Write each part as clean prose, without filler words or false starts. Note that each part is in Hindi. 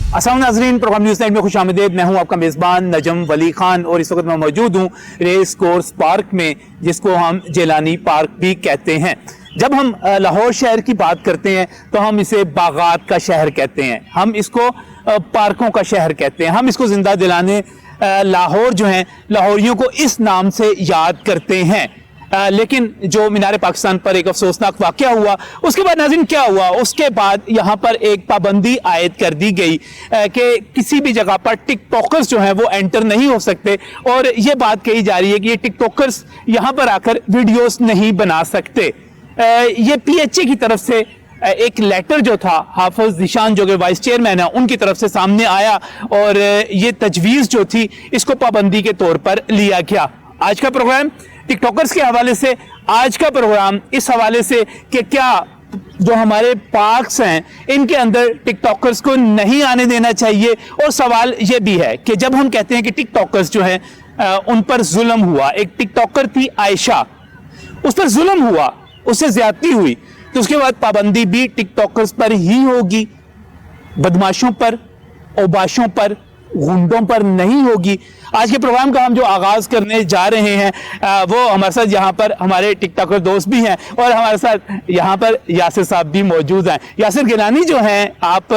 अस्सलाम नाज़रीन, प्रोग्राम न्यूज़ नाइट में खुश आमदीद। मैं हूं आपका मेज़बान नजम वली खान और इस वक्त मैं मौजूद हूं रेस कोर्स पार्क में, जिसको हम जेलानी पार्क भी कहते हैं। जब हम लाहौर शहर की बात करते हैं तो हम इसे बागात का शहर कहते हैं, हम इसको पार्कों का शहर कहते हैं। हम इसको जिंदा दिलाने लाहौर जो है लाहौरियों को इस नाम से याद करते हैं। लेकिन जो मीनार पाकिस्तान पर एक अफसोसनाक वाक़या हुआ, उसके बाद नाज़रीन क्या हुआ, उसके बाद यहाँ पर एक पाबंदी आयद कर दी गई कि किसी भी जगह पर टिकटॉकर्स जो हैं वो एंटर नहीं हो सकते। और ये बात कही जा रही है कि ये टिकटॉकर्स यहाँ पर आकर वीडियोस नहीं बना सकते। ये PHA की तरफ से एक लेटर जो था, हाफिज ज़ीशान जो कि वाइस चेयरमैन है, उनकी तरफ से सामने आया और ये तजवीज़ जो थी इसको पाबंदी के तौर पर लिया गया। आज का प्रोग्राम टिकटॉकर्स के हवाले से, आज का प्रोग्राम इस हवाले से कि क्या जो हमारे पार्क्स हैं इनके अंदर टिकटॉकर्स को नहीं आने देना चाहिए। और सवाल ये भी है कि जब हम कहते हैं कि टिकटॉकर्स जो हैं उन पर जुल्म हुआ, एक टिकटॉकर थी आयशा, उस पर जुल्म हुआ, उससे ज्यादती हुई, तो उसके बाद पाबंदी भी टिकटॉकर्स पर ही होगी, बदमाशों पर, औबाशों पर, गुंडों पर नहीं होगी। आज के प्रोग्राम का हम जो आगाज करने जा रहे हैं वो हमारे साथ यहाँ पर हमारे टिकटॉकर दोस्त भी हैं और हमारे साथ यहाँ पर यासिर साहब भी मौजूद हैं। यासिर गिलानी जो हैं, आप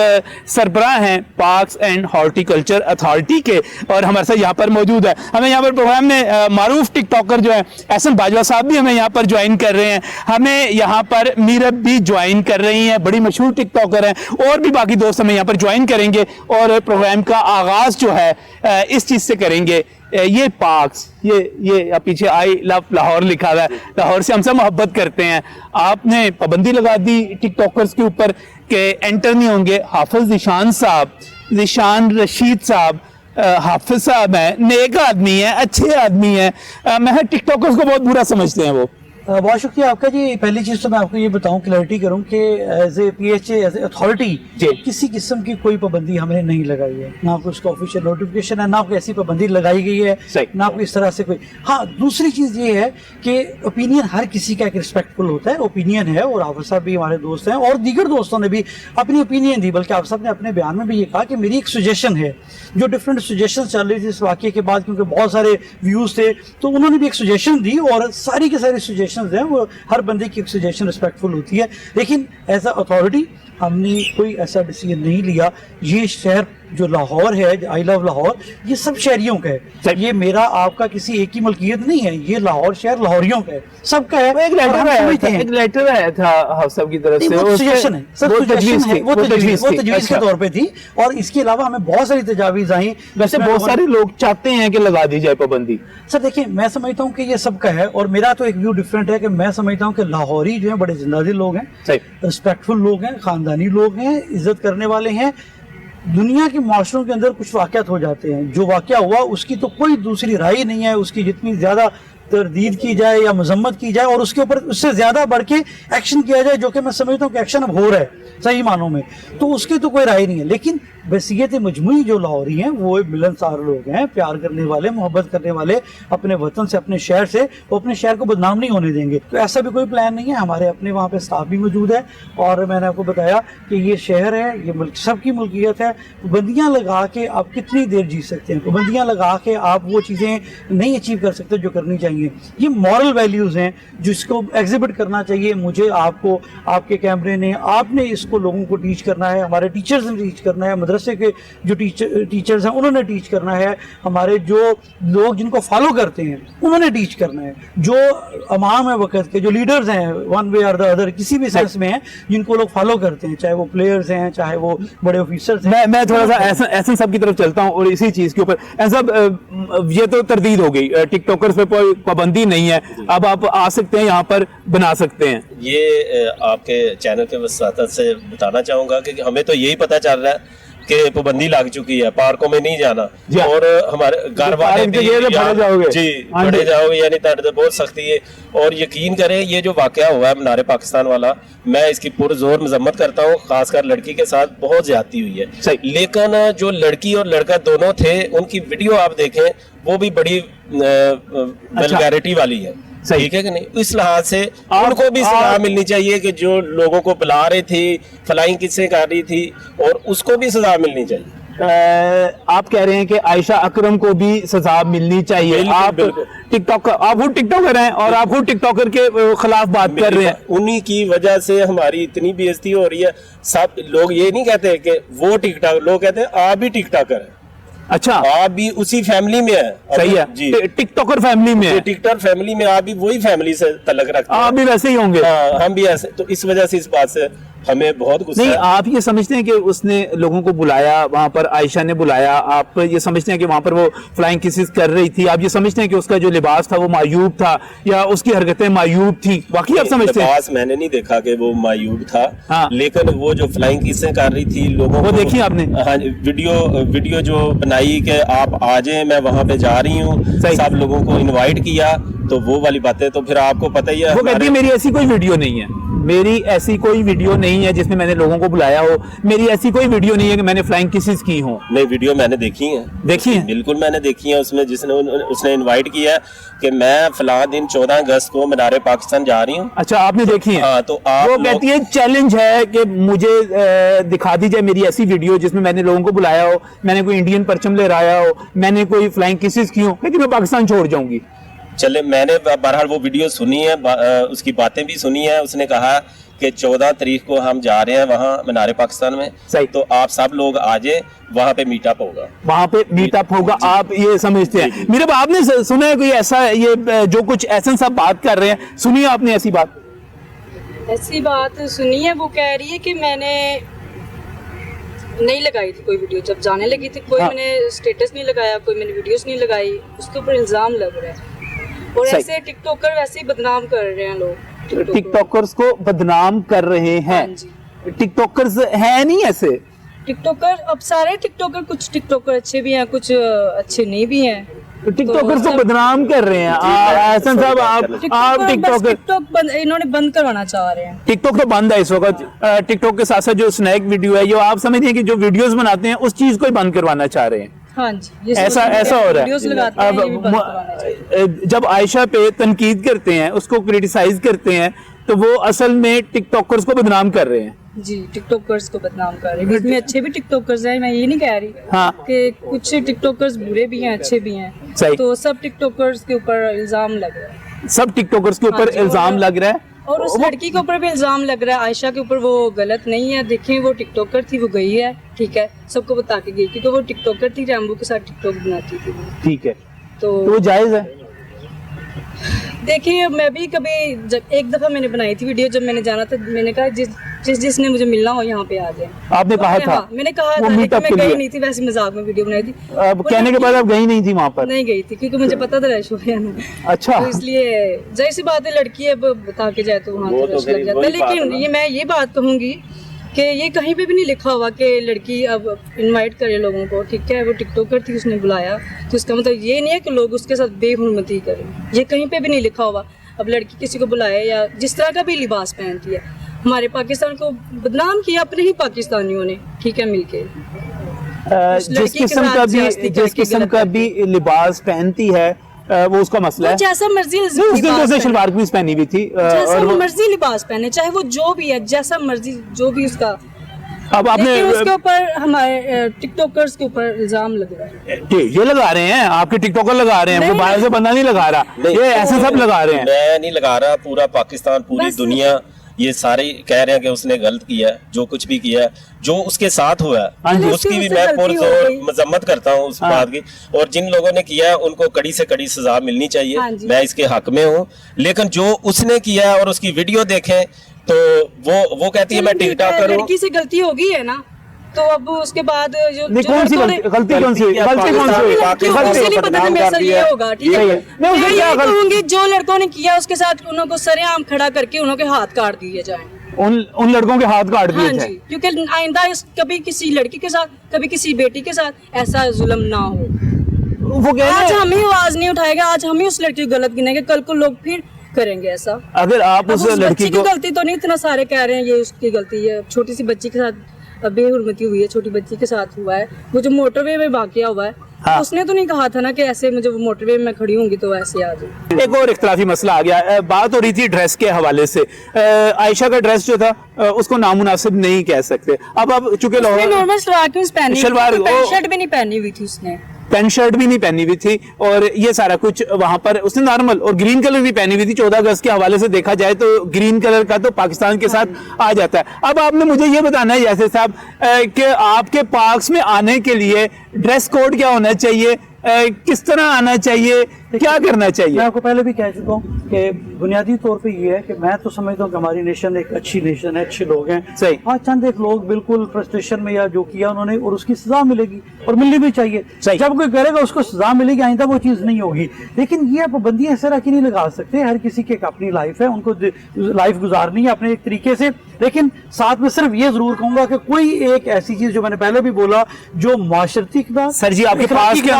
सरबराह हैं पार्क्स एंड हॉर्टिकल्चर अथॉरिटी के और हमारे साथ यहाँ पर मौजूद है। हमें यहाँ पर प्रोग्राम में मारूफ टिकटॉकर जो है एहसन बाजवा साहब भी हमें यहाँ पर ज्वाइन कर रहे हैं। हमें यहाँ पर मीरब भी ज्वाइन कर रही हैं, बड़ी मशहूर टिकटॉकर हैं, और भी बाकी दोस्त हमें यहाँ पर ज्वाइन करेंगे और प्रोग्राम का आगाज जो है इस चीज से करेंगे। ये पार्क्स, ये पीछे आई लव लाहौर लिखा हुआ है, लाहौर से हम सब मोहब्बत करते हैं। आपने पाबंदी लगा दी टिकटॉकर्स के ऊपर कि एंटर नहीं होंगे। हाफिज ज़ीशान साहब, ज़ीशान रशीद साहब, हाफिज साहब हैं, नेक आदमी हैं, अच्छे आदमी हैं, मैं टिकटॉकर्स को बहुत बुरा समझते हैं वो। बहुत शुक्रिया आपका जी। पहली चीज़ तो मैं आपको ये बताऊं, क्लैरिटी करूं कि as a PHA, as a authority किसी किस्म की कोई पाबंदी हमने नहीं लगाई है, ना कोई उसका ऑफिशियल नोटिफिकेशन है, ना कोई ऐसी पाबंदी लगाई गई है, ना कोई इस तरह से कोई। हाँ, दूसरी चीज़ ये है कि ओपिनियन हर किसी का एक रिस्पेक्टफुल होता है, ओपिनियन है, और आफिस साहब भी हमारे दोस्त हैं और दीगर दोस्तों ने भी अपनी ओपिनियन दी, बल्कि आफिस साहब ने अपने बयान में भी ये कहा कि मेरी एक सजेशन है। जो डिफरेंट सजेशन चल रही थी इस वाक़े के बाद, क्योंकि बहुत सारे व्यूज़ थे, तो उन्होंने भी एक सजेशन दी और सारी के सारी सजेशन हैं वो हर बंदे की एक सजेशन रिस्पेक्टफुल होती है। लेकिन एज अ अथॉरिटी हमने कोई ऐसा डिसीजन नहीं लिया। ये शहर जो लाहौर है, आई लव लाहौर, ये सब शहरियों का है। ये मेरा आपका किसी एक ही मलकियत नहीं है, ये लाहौर शहर लाहौरियों का है, सबका है। एक लेटर आया था हाउस साहब की तरफ से, वो सजेशन है, सब सजेशन है, वो तजवीज़ के तौर पे थी। और इसके अलावा हमें बहुत सारी तजावीज़ आई। वैसे बहुत सारे लोग चाहते हैं कि लगा दी जाए पाबंदी। सर देखिए, मैं समझता हूँ कि ये सबका है और मेरा तो एक व्यू डिफरेंट है कि मैं समझता हूँ कि लाहौरी जो है बड़े जिंदादिल लोग हैं, रिस्पेक्टफुल लोग हैं, खानदानी लोग हैं, इज्जत करने वाले हैं। दुनिया के माशरों के अंदर कुछ वाक़यात हो जाते हैं, जो वाक़या हुआ उसकी तो कोई दूसरी राय नहीं है, उसकी जितनी ज़्यादा तरदीद की जाए या मजम्मत की जाए और उसके ऊपर उससे ज़्यादा बढ़ के एक्शन किया जाए, जो कि मैं समझता हूँ कि एक्शन अब हो रहा है सही मानों में, तो उसकी तो कोई राय नहीं है। लेकिन बसीयत मजमूई जो लाहौरी हैं वो मिलनसार लोग हैं, प्यार करने वाले, मोहब्बत करने वाले, अपने वतन से, अपने शहर से, वो अपने शहर को बदनाम नहीं होने देंगे। तो ऐसा भी कोई प्लान नहीं है। हमारे अपने वहाँ पे स्टाफ भी मौजूद है और मैंने आपको बताया कि ये शहर है, ये मुल्क सबकी मुल्कियत है। पाबंदियाँ लगा के आप कितनी देर जी सकते हैं, पाबंदियाँ लगा के आप वो चीज़ें नहीं अचीव कर सकते जो करनी चाहिए। ये मॉरल वैल्यूज़ हैं जिसको एग्जिबिट करना चाहिए। मुझे, आपको, आपके कैमरे ने, आपने इसको लोगों को टीच करना है, हमारे टीचर्स ने टीच करना है, मदरसे के जो टीचर्स हैं उन्होंने टीच करना है, हमारे जो लोग जिनको फॉलो करते हैं उन्होंने टीच करना है, जो अमाम है वक्त के, जो लीडर्स हैं वन वे और द अदर किसी भी सेंस में हैं, जिनको लोग फॉलो करते हैं, चाहे वो प्लेयर्स हैं, चाहे वो बड़े ऑफिसर्स हैं। मैं थोड़ा सा एहसन साहब की तरफ चलता हूँ और इसी चीज के ऊपर, साहब ये तो तरदीद हो गई, टिकटॉकर्स पे कोई पाबंदी नहीं है, अब आप आ सकते हैं यहाँ पर, बना सकते हैं। ये आपके चैनल के वसातत से बताना चाहूँगा कि हमें तो यही पता चल रहा है कि पाबंदी लग चुकी है, पार्कों में नहीं जाना, और हमारे घर वाले भी पड़े जाओगे, यानी बहुत सख्ती है। और यकीन करें, ये जो वाकया हुआ है मीनार पाकिस्तान वाला, मैं इसकी पुरजोर मजम्मत करता हूँ, खासकर लड़की के साथ बहुत ज्यादती हुई है। लेकिन जो लड़की और लड़का दोनों थे, उनकी वीडियो आप देखें, वो भी बड़ी वल्गैरिटी वाली है, ठीक है कि नहीं? इस लिहाज से उनको भी सजा मिलनी चाहिए कि जो लोगों को बुला रही थी, फ्लाइंग किससे कर रही थी, और उसको भी सजा मिलनी चाहिए। आप कह रहे हैं कि आयशा अकरम को भी सजा मिलनी चाहिए। बिल्कुल, आप बिल्कुल। टिकटॉक, आप खुद टिकटॉकर हैं और आप खुद टिकटॉकर के खिलाफ बात कर रहे हैं। उन्हीं की वजह से हमारी इतनी बेइज्जती हो रही है। सब लोग ये नहीं कहते कि वो टिकटॉक, लोग कहते हैं आप भी टिकटॉकर हैं, अच्छा, आप भी उसी फैमिली में है। सही है जी, टिकटॉकर फैमिली में है। टिकटॉक फैमिली में आप भी वही फैमिली से तल्लुक रखते हैं। आप भी वैसे ही होंगे। हाँ, हम भी ऐसे। तो इस वजह से इस बात से हमें बहुत गुस्सा नहीं, है। आप ये समझते हैं कि उसने लोगों को बुलाया, वहां पर आयशा ने बुलाया, आप ये समझते हैं कि वहां पर वो फ्लाइंग किसेस कर रही थी, आप ये समझते हैं कि उसका जो लिबास था वो मायूब था या उसकी हरकतें मायूब थी, वाकई आप समझते हैं? लिबास मैंने नहीं देखा कि वो मायूब था। हाँ। लेकिन वो जो फ्लाइंग किसें कर रही थी लोगों वो को, देखी आपने? हाँ, वीडियो जो बनाई कि आप आ जाएं, मैं वहां पे जा रही हूँ, सही। सब लोगों को इनवाइट किया, तो वो वाली बातें तो फिर आपको पता ही है। वो कहती है मेरी ऐसी कोई वीडियो नहीं है, मेरी ऐसी कोई वीडियो नहीं है जिसमें मैंने लोगों को बुलाया हो, मेरी ऐसी कोई वीडियो नहीं है कि मैंने फ्लाइंग किसेस की हो। नहीं, वीडियो मैंने देखी है। देखी है? बिल्कुल मैंने देखी है। उसमें उसने इनवाइट किया कि मैं फलां दिन 14 अगस्त को मीनार पाकिस्तान जा रही हूँ। अच्छा, आपने देखी है? हाँ, तो आप वो कहती है चैलेंज है कि मुझे दिखा दी जाए मेरी ऐसी वीडियो जिसमें मैंने लोगों को बुलाया हो, मैंने कोई इंडियन परचम लहराया हो, मैंने कोई फ्लाइंग किसेस की हो, कहती मैं पाकिस्तान छोड़ जाऊंगी। चले, मैंने बहरहाल वो वीडियो सुनी है, उसकी बातें भी सुनी है। उसने कहा कि 14 तारीख को हम जा रहे हैं वहाँ मीनार पाकिस्तान में, सही। तो आप सब लोग आ जाए, वहाँ पे मीटअप होगा। वहां पे मीटअप होगा, आप ये समझते हैं? मेरे बाप ने सुना है कोई ऐसा, ये जो कुछ एहसन साहब बात कर रहे हैं, सुनिए आपने ऐसी बात? ऐसी बात सुनी है, वो कह रही है कि मैंने नहीं लगाई थी कोई वीडियो, जब जाने लगी थी कोई हाँ। मैंने स्टेटस नहीं लगाया, कोई मैंने वीडियोस नहीं लगाई, उसके ऊपर इल्जाम लग रहा है। और सही। ऐसे टिकटॉकर वैसे ही बदनाम कर रहे हैं लोग, टिकटॉकर्स को बदनाम कर रहे हैं। हाँ जी। टिकटॉकर्स हैं नहीं ऐसे? टिकटॉकर, अब सारे टिकटॉकर, कुछ टिकटॉकर अच्छे भी हैं, कुछ अच्छे नहीं भी हैं। टिकटॉकर्स को सब- बदनाम कर रहे हैं। एहसन साहब, आप टिकटॉकर, टिकटॉक इन्होंने बंद करवाना चाह रहे हैं। टिकटॉक तो बंद है इस वक्त। टिकटॉक के साथ साथ जो स्नैक वीडियो है, जो आप समझते हैं कि जो वीडियोस बनाते हैं उस चीज को ही बंद करवाना चाह रहे हैं। हाँ जी, ये ऐसा हो रहा वीडियोस लगाते है। हैं, ये भी बंद करवाना चाहिए। जब आयशा पे तनकीद करते हैं, उसको क्रिटिसाइज करते हैं, तो वो असल में टिकटॉकर्स को बदनाम कर रहे हैं। जी, टिकटॉकर्स को बदनाम कर रहे हैं। इसमें अच्छे भी टिकटॉकर्स हैं, मैं ये नहीं कह रही हाँ। कि कुछ टिकटॉकर्स बुरे भी हैं, अच्छे भी हैं। सही। तो सब टिकटॉकर्स के ऊपर इल्जाम लग रहा है। सब टिकटॉकर्स के ऊपर हाँ जी, इल्जाम लग रहा है। और उस लड़की के ऊपर भी इल्जाम लग रहा है, आयशा के ऊपर। वो गलत नहीं है, देखें वो टिकटॉकर थी, वो गई है, ठीक है, सबको बता के गई, क्योंकि वो टिकटॉकर थी, रैम्बो के साथ टिकटॉक बनाती थी। ठीक है, तो तो वो जायज है। देखिए, मैं भी कभी, जब एक दफा मैंने बनाई थी वीडियो, जब मैंने जाना था, मैंने कहा जिसने मुझे मिलना हो यहाँ पे आ जाए। आपने कहा था? हाँ, मैंने कहा वो था, लेकिन मीटअप मैं के गई लिए? नहीं थी, वैसे मजाक में वीडियो बनाई थी। अब कहने के बाद आप गई नहीं थी वहां पर? नहीं गई थी, क्योंकि मुझे पता था रश हो गया ना। अच्छा। तो इसलिए जाहिर सी बात है, लड़की अब बता के जाए तो वहाँ वो तो तो रश फिर लग जाता है। वही बात है लेकिन ना। ये मैं ये बात कहूँगी कि ये कहीं पे भी नहीं लिखा हुआ कि लड़की अब इनवाइट करे लोगों को, ठीक है, वो टिकटॉकर थी, उसने बुलाया, तो इसका मतलब ये नहीं है कि लोग उसके साथ बेहुरमती करें। ये कहीं पे भी नहीं लिखा हुआ। अब लड़की किसी को बुलाए या जिस तरह का भी लिबास पहनती है, हमारे पाकिस्तान को बदनाम किया अपने ही पाकिस्तानियों ने, ठीक है, मिलके। जिस किस्म का भी लिबास पहनती है, वो उसका मसला है। जैसा मर्जी उस दिन तो उसने शलवार कमीज पहनी हुई थी। जैसा और मर्जी लिबास पहने, चाहे वो जो भी है, जैसा मर्जी जो भी उसका। अब आपने लेकिन उसके ऊपर हमारे टिकटॉकर्स के ऊपर इल्जाम लग रहा है। ये लगा रहे हैं, आपके टिकटॉकर लगा रहे हैं, वो नहीं, बाहर से बंदा नहीं लगा रहा, नहीं, ये ऐसे सब लगा रहे हैं। मैं नहीं लगा रहा, पूरा पाकिस्तान, पूरी बस- दुनिया, ये सारे कह रहे हैं कि उसने गलत किया है, जो कुछ भी किया है, जो उसके साथ हुआ हाँ जी। है, उसकी भी उससे मैं गलती हो पुरजोर गई। मजम्मत करता हूँ उस हाँ। बात की। और जिन लोगों ने किया है उनको कड़ी से कड़ी सजा मिलनी हाँ चाहिए, जी। मैं इसके हक में हूँ। लेकिन जो उसने किया है और उसकी वीडियो देखें तो वो कहती है मैं टिकटॉकर हूँ। लड़की से गलती होगी है ना, तो अब उसके बाद जो नहीं, जो कौन सी लड़कों ने- गलती कौन सी गलती गलती कौन सी पाकिस्तान मुझे को नहीं पता था बदनाम मेरे कर साथ दिया ये है। होगा, ठीक नहीं, है। मैं उससे मैं क्या ये गलत- कहूंगी, जो लड़कों ने किया उसके साथ उनको सरेआम खड़ा करके उनके हाथ काट दिए जाएं। उन लड़कों के हाथ काट दिए हाँ थे। जी, क्योंकि आइंदा कभी किसी लड़की के साथ, कभी किसी बेटी के साथ ऐसा जुल्म ना हो। वो कह रहे आज हैं, हम ही आवाज नहीं उठाएगा, आज हम ही उस लड़की को गलत गिनेंगे, कल को लोग फिर करेंगे ऐसा। अगर आप अब उस उस लड़की बच्ची की को गलती तो नहीं, इतना सारे कह रहे हैं ये उसकी गलती है, छोटी सी बच्ची के साथ बेहुरमती हुई है, छोटी बच्ची के साथ हुआ है, वो जो मोटरवे में वाकया हुआ है, हाँ। उसने तो नहीं कहा था ना कि ऐसे मुझे मोटरवे में खड़ी होंगी तो ऐसे आ जाए। एक और इख्तलाफी मसला आ गया, बात हो रही थी ड्रेस के हवाले से। आयशा का ड्रेस जो था उसको नामुनासिब नहीं कह सकते। अब चूंकि नॉर्मल सलवार कमीज पहनी, शलवार पैंट शर्ट भी नहीं पहनी हुई थी उसने, पैंट शर्ट भी नहीं पहनी हुई थी, और ये सारा कुछ वहां पर उसने नॉर्मल और ग्रीन कलर भी पहनी हुई थी। 14 अगस्त के हवाले से देखा जाए तो ग्रीन कलर का तो पाकिस्तान के साथ आ जाता है। अब आपने मुझे ये बताना है यासिर साहब कि आपके पार्क्स में आने के लिए ड्रेस कोड क्या होना चाहिए, किस तरह आना चाहिए, क्या करना चाहिए? मैं आपको पहले भी कह चुका हूँ कि बुनियादी तौर पे ये है कि मैं तो समझता हूँ कि हमारी नेशन एक अच्छी नेशन है, अच्छे लोग हैं। सही। हाँ, चंद एक लोग बिल्कुल फ्रस्ट्रेशन में या जो किया उन्होंने, और उसकी सजा मिलेगी और मिलनी भी चाहिए। सही। जब कोई करेगा उसको सजा मिलेगी, आइंदा वो चीज नहीं होगी। लेकिन ये पाबंदियां इस तरह की नहीं लगा सकते। हर किसी की एक अपनी लाइफ है, उनको लाइफ गुजारनी है अपने एक तरीके से। लेकिन साथ में सिर्फ ये जरूर कहूंगा कि कोई एक ऐसी चीज जो मैंने पहले भी बोला, जो माशरती इकदार, सर जी आपके पास के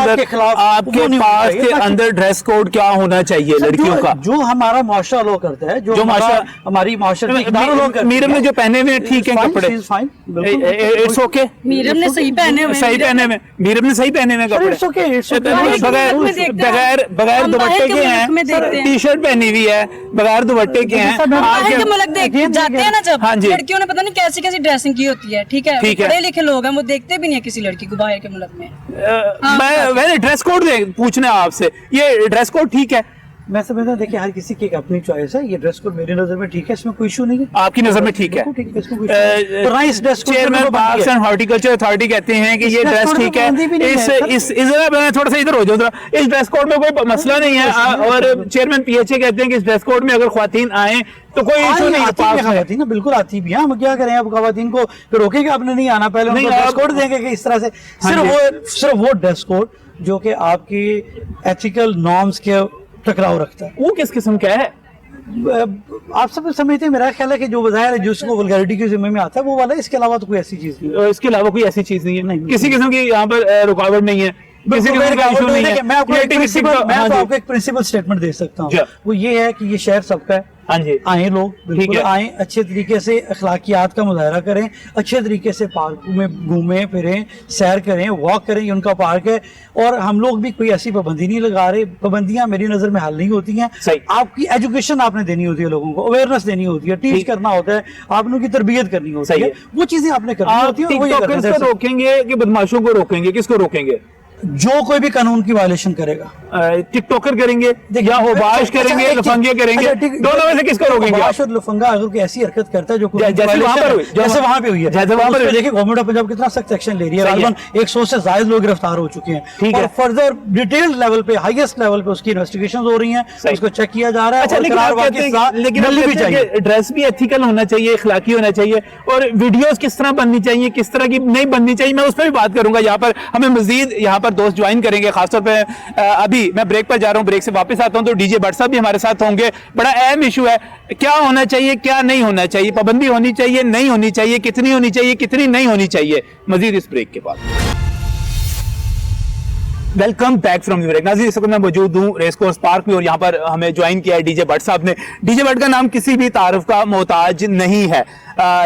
अंदर ड्रेस कोड क्या होना चाहिए लड़कियों का? जो हमारा मुआशरा अलो करता है, जो हमारी माशरती मीरम ने जो पहने हुए ठीक है कपड़े, इट्स ओके। मीरम ने सही पहने हुए, मीरम ने सही पहने हुए कपड़े, बगैर दुपट्टे के हैं, टी शर्ट पहनी हुई है, बगैर दुपट्टे के हैं। मुल्क देख जाते हैं ना जब लड़कियों ने पता नहीं कैसी कैसी ड्रेसिंग की होती है, ठीक है, पढ़े लिखे लोग हैं, वो देखते भी नहीं है किसी लड़की को बाहर के मुल्क में। मैं ड्रेस कोड पूछना है आपसे, ये ड्रेस कोड ठीक है? मैं समझता हूँ, देखिए हर किसी की एक अपनी चॉइस है। ये ड्रेस कोड मेरी नजर में ठीक है, इसमें कोई इशू नहीं है। आपकी नजर में ठीक है? Chairman parks and horticulture authority कहते हैं कि ये ड्रेस ठीक है। थोड़ा सा इधर हो जाओ, इस ड्रेस कोड में कोई मसला नहीं है, और चेयरमैन पीएचए कहते हैं कि इस ड्रेस कोड में अगर ख्वातीन आए तो कोई इशू नहीं है। खवातीन ना बिल्कुल आती भी है, हम क्या करें? अब खवातीन को रोकेंगे? आपने नहीं आना, पहले उनको ड्रेस कोड देंगे कि इस तरह से। सिर्फ वो ड्रेस कोड जो कि आपकी एथिकल नॉर्म्स के टकराव रखता है, वो किस किस्म का है? आप सब समझते हैं। मेरा ख्याल है कि जो वज़ाहिर है जिसको वल्गैरिटी के जिम्मे में आता है वो वाला है, इसके अलावा तो कोई ऐसी चीज नहीं। इसके अलावा कोई ऐसी चीज नहीं है, किसी किस्म की यहाँ पर रुकावट नहीं है, किसी किस्म का इशू नहीं है। मैं आपको एक प्रिंसिपल स्टेटमेंट दे सकता हूँ, वो ये है कि ये शहर सबका है। हाँ जी, आए लोग बिल्कुल आए, अच्छे तरीके से अखलाकियात का मुजाहरा करें, अच्छे तरीके से पार्कों में घूमें फिरें, सैर करें, वॉक करें, ये उनका पार्क है। और हम लोग भी कोई ऐसी पाबंदी नहीं लगा रहे। पाबंदियां मेरी नजर में हल नहीं होती हैं। आपकी एजुकेशन आपने देनी होती है, लोगों को अवेयरनेस देनी होती है, टीच करना होता है, आप उनकी तरबियत करनी होती है, वो चीजें आपने करनी होती है। रोकेंगे कि बदमाशों को रोकेंगे? किसको रोकेंगे? जो कोई भी कानून की वायलेशन करेगा। टिकटॉकर करेंगे या होबाश करेंगे, लफंगे करेंगे, दोनों में से किसको रोकेंगे? होबाश और लफंगा अगर कोई ऐसी हरकत करता है जो जैसे वहां पर हुई है, जैसे वहां पर देखिए गवर्नमेंट ऑफ पंजाब कितना सख्त एक्शन ले रही है। तकरीबन 100 से ज्यादा लोग गिरफ्तार हो चुके हैं, ठीक है। फर्दर डिटेल्ड लेवल पे, हाईएस्ट लेवल पे उसकी इन्वेस्टिगेशन हो रही है, उसको चेक किया जा रहा है। लेकिन ड्रेस भी एथिकल होना चाहिए, इखलाकी होना चाहिए, और वीडियोस किस तरह बननी चाहिए, किस तरह की नहीं बननी चाहिए, मैं उस पर भी बात करूंगा। यहाँ पर हमें मजीद यहाँ पर दोस्त ज्वाइन करेंगे, खासतौर पे अभी मैं ब्रेक पर जा रहा हूँ, ब्रेक से वापस आता हूँ तो डीजे भट्ट साहब भी हमारे साथ होंगे। बड़ा अहम इशू है, क्या होना चाहिए, क्या नहीं होना चाहिए, पाबंदी होनी चाहिए, नहीं होनी चाहिए, कितनी होनी चाहिए, कितनी नहीं होनी चाहिए। मजीद इस ब्रेक के बाद। Welcome back from break. नाज़रीन, इस वक्त मैं मौजूद हूँ रेस कोर्स पार्क में, और यहाँ पर हमें ज्वाइन किया है डीजे भट्ट साहब ने। डीजे भट्ट का नाम किसी भी तारुफ का मोहताज नहीं है,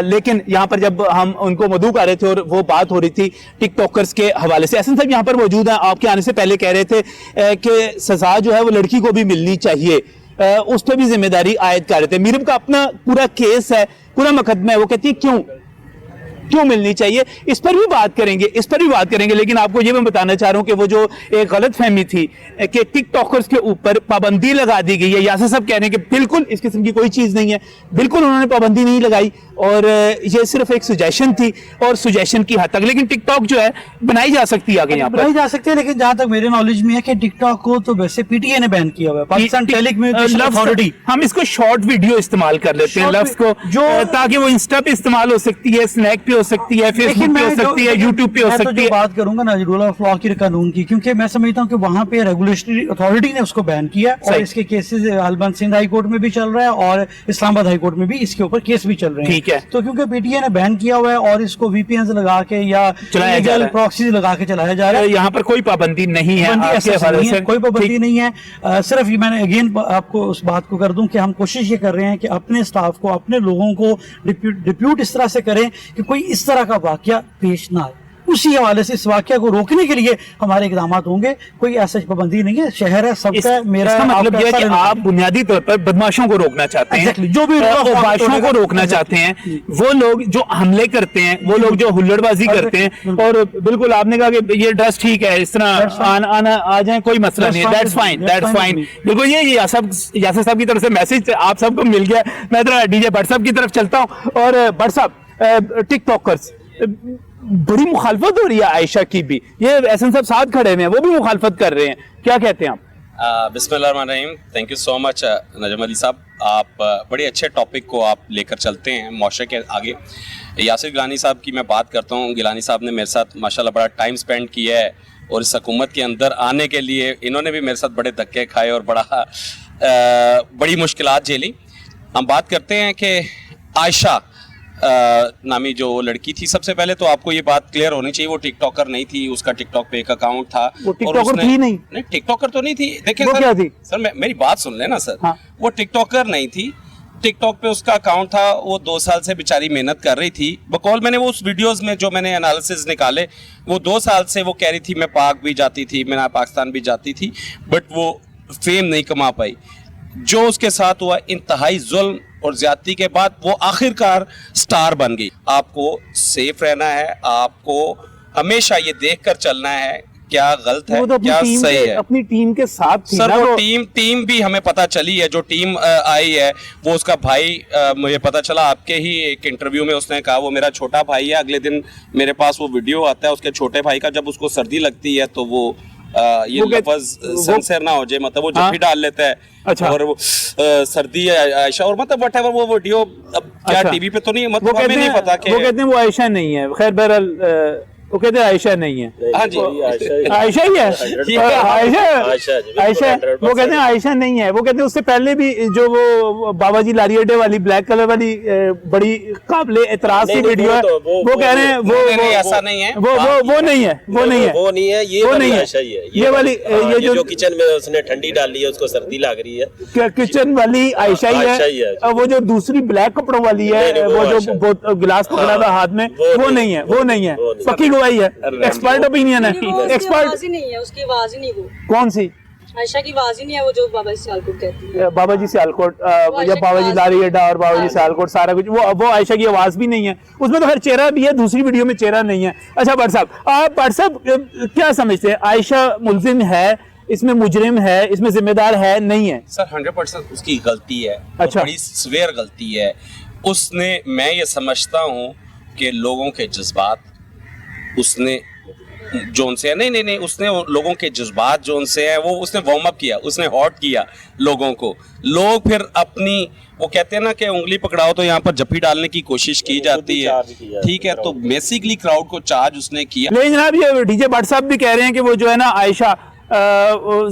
लेकिन यहाँ पर जब हम उनको मदऊ कर रहे थे और वो बात हो रही थी टिकटॉकर्स के हवाले से, एहसन साहब यहाँ पर मौजूद हैं, आपके आने से पहले कह रहे थे कि सजा जो है वो लड़की को भी मिलनी चाहिए, उस पर भी जिम्मेदारी आयद कर रहे थे। मीरम का अपना पूरा केस है, पूरा मुकदमा है, वो कहती है क्यों मिलनी चाहिए, इस पर भी बात करेंगे। लेकिन आपको ये मैं बताना चाह रहा हूं कि वो जो एक गलत फहमी थी कि टिकटॉकर्स के ऊपर पाबंदी लगा दी गई है, यासिर साहब कह रहे हैं कि बिल्कुल इस किस्म की कोई चीज नहीं है, बिल्कुल उन्होंने पाबंदी नहीं लगाई, और ये सिर्फ एक सुजेशन थी, और सुजेशन की हद तक। लेकिन टिकटॉक जो है बनाई जा सकती है, आगे यहाँ पर बनाई जा सकती है। लेकिन जहां तक मेरे नॉलेज में है कि टिकटॉक को तो वैसे पीटीए ने बैन किया हुआ है, पाकिस्तान टेलीकम्युनिकेशन अथॉरिटी। हम इसको शॉर्ट वीडियो इस्तेमाल कर लेते हैं लफ्ज को, जो ताकि वो इंस्टा पे इस्तेमाल हो सकती है, स्नैक पे हो सकती है, फेसबुक पे हो सकती है, यूट्यूब पे हो सकती है। बात करूंगा ना रूल ऑफ लॉ की, कानून की, क्योंकि मैं समझता हूँ कि वहां पे रेगुलेटरी अथॉरिटी ने उसको बैन किया, और इसके केसेस हलबंद सिंध हाई कोर्ट में भी चल रहा है, और इस्लामाबाद हाई कोर्ट में भी इसके ऊपर केस भी चल रहे हैं, ठीक है। तो क्योंकि पीटीए ने बैन किया हुआ है और इसको वीपीएन लगा के या इलीगल प्रॉक्सीज लगा के चलाया जा रहा है, यहाँ पर कोई पाबंदी नहीं है, कोई पाबंदी नहीं है। सिर्फ मैंने अगेन आपको उस बात को कर दूं कि हम कोशिश ये कर रहे हैं कि अपने स्टाफ को, अपने लोगों को डिप्यूट इस तरह से करें कि कोई इस तरह का वाकया पेश ना आए। उसी हवाले से इस वाकया को रोकने के लिए हमारे इकदाम होंगे। कोई ऐसा पाबंदी नहीं है, शहर है सबका है, मेरा इसका मतलब यह है कि आप बुनियादी तौर पर बदमाशों को रोकना चाहते हैं, जो भी बदमाशों को रोकना चाहते हैं, वो लोग जो हमले करते हैं, वो लोग जो हुल्लड़बाजी करते हैं। और बिल्कुल आपने कहा कि ये ड्रेस ठीक है, इस तरह आना आ जाए, कोई मसला नहीं है, दैट्स फाइन। बिल्कुल ये यासर साहब की तरफ से मैसेज आप सबको मिल गया। मैं जरा डीजे भट्ट साहब की तरफ चलता हूँ। और भट्ट साहब, टिकटॉकर्स बड़ी मुखालफत हो रही है आयशा की भी, ये एहसन साहब साथ खड़े हुए हैं, वो भी मुखालफत कर रहे हैं, क्या कहते हैं आप? बिस्मिल्लाहिर्रहमानिर्रहीम। थैंक यू सो मच नजम अली साहब, आप बड़े अच्छे टॉपिक को आप लेकर चलते हैं मुआशरे के आगे। यासिर गिलानी साहब की मैं बात करता हूँ। गिलानी साहब ने मेरे साथ माशाल्लाह बड़ा टाइम स्पेंड किया है और इस हुकूमत के अंदर आने के लिए इन्होंने भी मेरे साथ बड़े धक्के खाए और बड़ी मुश्किलात झेली। हम बात करते हैं कि आयशा नामी जो लड़की थी, सबसे पहले तो आपको ये बात क्लियर होनी चाहिए, वो टिकटॉकर नहीं थी, उसका टिकटॉक पे एक अकाउंट था। वो टिकटॉकर थी नहीं टिकटॉकर तो नहीं थी। देखिए सर, क्या थी? सर मेरी बात सुन लेना सर। हाँ। वो टिकटॉकर नहीं थी, टिकटॉक पे उसका अकाउंट था। वो 2 साल से बेचारी मेहनत कर रही थी। बकौल मैंने वो उस वीडियोस में जो मैंने एनालिसिस निकाले, वो 2 साल से वो कह रही थी मैं पाक भी जाती थी, मैं पाकिस्तान भी जाती थी, बट वो फेम नहीं कमा पाई। जो उसके साथ हुआ इंतहाई जुल्म और ज्यादती के बाद वो आखिरकार स्टार बन गई। आपको सेफ रहना है, आपको हमेशा ये देखकर चलना है क्या गलत है, तो क्या सही है। अपनी टीम के साथ थी सर ना, वो टीम भी हमें पता चली है। जो टीम आई है वो उसका भाई, मुझे पता चला आपके ही एक इंटरव्यू में उसने कहा वो मेरा छोटा भाई है। अगले दिन मेरे पास वो वीडियो आता है उसके छोटे भाई का, जब उसको सर्दी लगती है तो वो ये लफ्ज सेंसर ना हो जाए, मतलब वो जफ्फी डाल लेता है। अच्छा। और वो सर्दी है आयशा, और मतलब व्हाटएवर वो वीडियो अब क्या अच्छा। टीवी पे तो नहीं, मतलब हमें नहीं पता कि वो कहते हैं वो आयशा नहीं है। खैर बहरहाल वो कहते हैं आयशा नहीं है। हाँ जी, आयशा ही है। आयशा वो कहते हैं आयशा नहीं है। वो कहते हैं उससे पहले भी जो वो बाबा जी लारी अड्डे वाली ब्लैक कलर वाली बड़ी काबिले एतराज की वीडियो है, वो कह रहे हैं वो ऐसा नहीं है, वो नहीं है, वो नहीं है, वो नहीं है, ये वो वाली नहीं है। आयशा ही है। ये वाली ये जो किचन में उसने ठंडी डाली है, उसको सर्दी लग रही है, किचन वाली आयशा ही है। वो जो दूसरी ब्लैक कपड़ों वाली है, वो जो गिलास पकड़ा था हाथ में, वो नहीं है, वो नहीं है। पक्की गवाही है, एक्सपर्ट ओपिनियन है। आवाज ही नहीं है, उसकी आवाज ही नहीं। वो कौन सी आयशा की आवाज ही नहीं है, वो जो बाबा जी सियालकोट कहती है। बाबा जी सियालकोट या बाबा जी लारी अड्डा और बाबा जी सियालकोट सारा कुछ, वो आयशा की आवाज भी नहीं है। उसमें तो हर चेहरा भी है, दूसरी वीडियो में चेहरा नहीं है। अच्छा भट्ट साहब, आप भट्ट साहब क्या समझते हैं, आयशा मुल्जिम है इसमें, मुजरिम है इसमें, जिम्मेदार है नहीं है? सर 100% उसकी गलती है। अच्छा। बड़ी स्वेयर गलती है उसने। मैं ये समझता हूँ कि लोगों के जज्बात उसने जोन से नहीं उसने लोगों के जज्बात जोन से है वो उसने वार्म अप किया, उसने हॉट किया लोगों को। लोग फिर अपनी, वो कहते हैं ना कि उंगली पकड़ाओ तो यहाँ पर जफ्फी डालने की कोशिश की जाती है, ठीक है। तो बेसिकली क्राउड को चार्ज उसने किया। लेकिन जनाब ये डीजे भट्ट साहब भी कह रहे हैं कि वो जो है ना आयशा,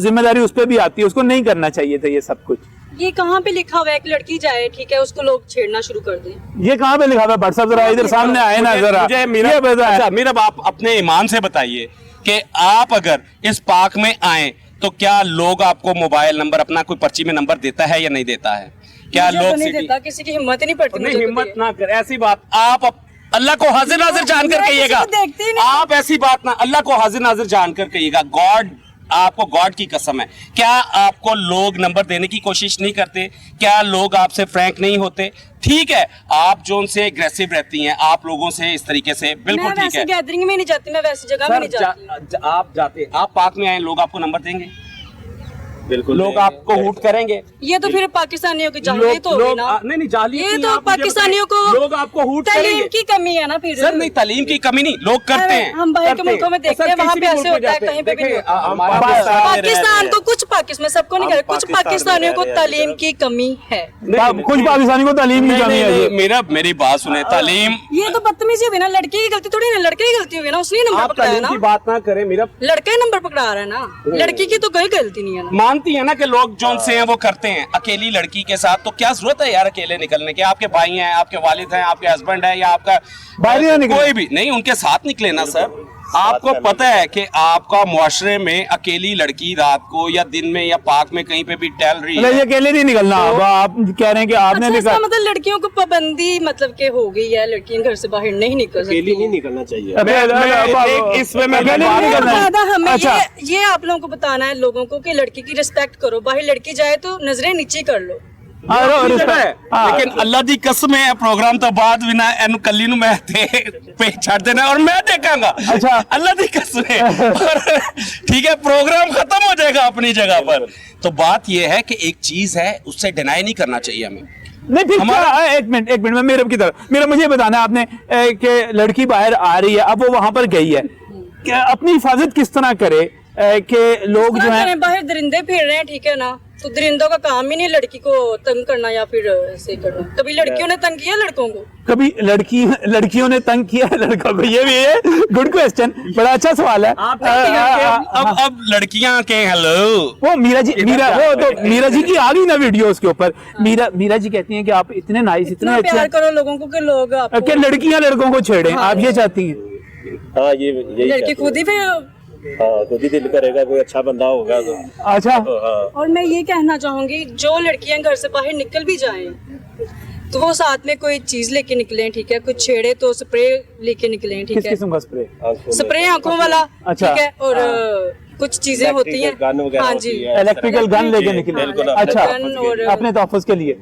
जिम्मेदारी उस पर भी आती है, उसको नहीं करना चाहिए था ये सब कुछ। ये कहाँ पे लिखा हुआ है कि लड़की जाए, ठीक है, उसको लोग छेड़ना शुरू कर दें? ये कहाँ पे लिखा हुआ है भट्ट साहब, जरा इधर सामने आए ना जरा। मुझे मेरा आप अपने ईमान से बताइए कि आप अगर इस पार्क में आए तो क्या लोग आपको मोबाइल नंबर, अपना कोई पर्ची में नंबर देता है या नहीं देता है? क्या मुझे तो लोग नहीं देता, किसी की हिम्मत ही नहीं पड़ती। नहीं, हिम्मत ना कर ऐसी बात। आप अल्लाह को हाजिर नाजिर जानकर मैं कहिएगा, किसी को देखती नहीं। आप ऐसी बात ना, अल्लाह को हाजिर नाजिर जानकर कहिएगा। गॉड, आपको गॉड की कसम है, क्या आपको लोग नंबर देने की कोशिश नहीं करते? क्या लोग आपसे फ्रैंक नहीं होते? ठीक है, आप जो उनसे एग्रेसिव रहती हैं, आप लोगों से इस तरीके से, बिल्कुल मैं ठीक है। वैसे गैदरिंग में नहीं जाती, मैं वैसी जगह में नहीं जाती। आप जाते, आप पार्क में आए, लोग आपको नंबर देंगे? बिल्कुल, लोग आपको हूट करेंगे। ये तो फिर पाकिस्तानियों की जाहिलियत तो होगी ना। नहीं जाहिलियत ये नहीं, तो आप मुझे पाकिस्तानियों को लोग आपको हूट तालीम करेंगे। की कमी है ना फिर। सर नहीं, तालीम की कमी नहीं, लोग करते हैं। हम बाहर के मुल्कों में देखते हैं, वहाँ पे ऐसे होता है, कहीं पे भी नहीं होता। पाकिस्तान को कुछ पाकिस्तान, सबको नहीं कह रहे, कुछ पाकिस्तानियों को तालीम की कमी है। कुछ पाकिस्तानी को तालीम की कमी है। मेरी बात सुने, तालीम, ये तो बदतमीजी हुई ना, लड़की की गलती थोड़ी ना, लड़के की गलती हुई ना, उसने नंबर पकड़ाया ना। बात ना करें, मेरा लड़का ही नंबर पकड़ा रहा है ना, लड़की की तो कोई गलती नहीं है ना। मानती है ना कि लोग जो से हैं वो करते हैं अकेली लड़की के साथ, तो क्या जरूरत है यार अकेले निकलने की? आपके भाई हैं, आपके वालिद हैं, आपके हस्बैंड है, या आपका कोई भी नहीं, उनके साथ निकले ना सर। आपको पता है कि आपका मुआशरे में अकेली लड़की रात को या दिन में या पार्क में कहीं पे भी टहल रही है, ये अकेले नहीं निकलना। अब आप कह रहे हैं कि आपने अच्छा, इसका निकल मतलब लड़कियों को पाबंदी मतलब के हो गई है, लड़कियां घर से बाहर नहीं निकल सकती। अकेली नहीं निकलना चाहिए। इसमें मैं अकेले नहीं निकलना है। ज्यादा हमें अच्छा। ये आप लोगों को बताना है लोगों को कि लड़की की रिस्पेक्ट करो, बाहर लड़की जाए तो नजरें नीचे कर लो। लेकिन अल्लाह दी कसम है प्रोग्राम तो बाद बिना एनु कली नु मैं पे छड़ देना और मैं देखांगा। अच्छा। अल्लाह दी कसम है। और ठीक है, प्रोग्राम खत्म हो जाएगा अपनी जगह पर। तो बात ये है कि एक चीज है, उससे डिनाई नहीं करना चाहिए हमें। नहीं फिर क्या, एक मिनट में मेरे की तरफ मेरा मुझे बताना है आपने कि लड़की बाहर आ रही है, अब वो वहां पर गई है, क्या अपनी हिफाजत किस तरह करे कि लोग जो है बाहर दरिंदे फिर रहे हैं, ठीक है ना, तो दरिंदों का काम ही नहीं लड़की को तंग करना या फिर ऐसे करना। कभी लड़कियों ने तंग किया लड़कों को? कभी लड़कियों ने तंग किया लड़कों को? ये भी है, गुड क्वेश्चन, बड़ा अच्छा सवाल है। अब लड़कियां के हेलो, वो मीरा जी की आ गई ना वीडियो उसके ऊपर। मीरा जी कहती हैं कि आप इतने नाइस, इतने अच्छे प्यार करो लोगों को कि लोग आपको कि लड़कियां लड़कों को छेड़े, आप ये चाहती हैं? हाँ, ये लड़की खुद ही फिर खुद ही दिल करेगा कोई अच्छा बंदा होगा तो। अच्छा। और मैं ये कहना चाहूंगी, जो लड़कियां घर से बाहर निकल भी जाएं तो वो साथ में कोई चीज लेके निकलें, ठीक है, कुछ छेड़े तो स्प्रे लेके निकलें, ठीक किस है, किस्म का स्प्रे? स्प्रे आंखों वाला, अच्छा। ठीक है, और कुछ चीजें होती हैं, हाँ जी, इलेक्ट्रिकल गन लेके निकले। अच्छा, गन और अपने तहफ़्फ़ुज़ के लिए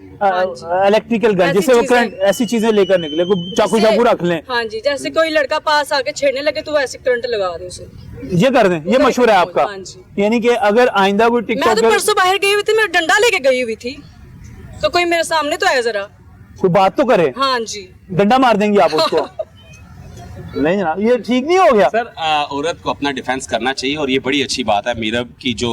इलेक्ट्रिकल गन, जिससे वो करंट, ऐसी चीजें लेकर निकले, चाकू चाकू रख लें। हाँ जी, जैसे कोई लड़का पास आके छेड़ने लगे तो वैसे करंट लगा दे उसे, ये कर दें, ये मशवरा है आपका? हाँ जी। यानी कि अगर आइंदा कोई मैं टिकटॉक तो परसों बाहर गई हुई थी, मैं डंडा लेके गई हुई थी, तो कोई मेरे सामने तो आया जरा, कोई बात तो करे, हाँ जी, डंडा मार देंगे आप उसको? नहीं जनाब, ये ठीक नहीं हो गया सर। औरत को अपना डिफेंस करना चाहिए और ये बड़ी अच्छी बात है। मीरब की जो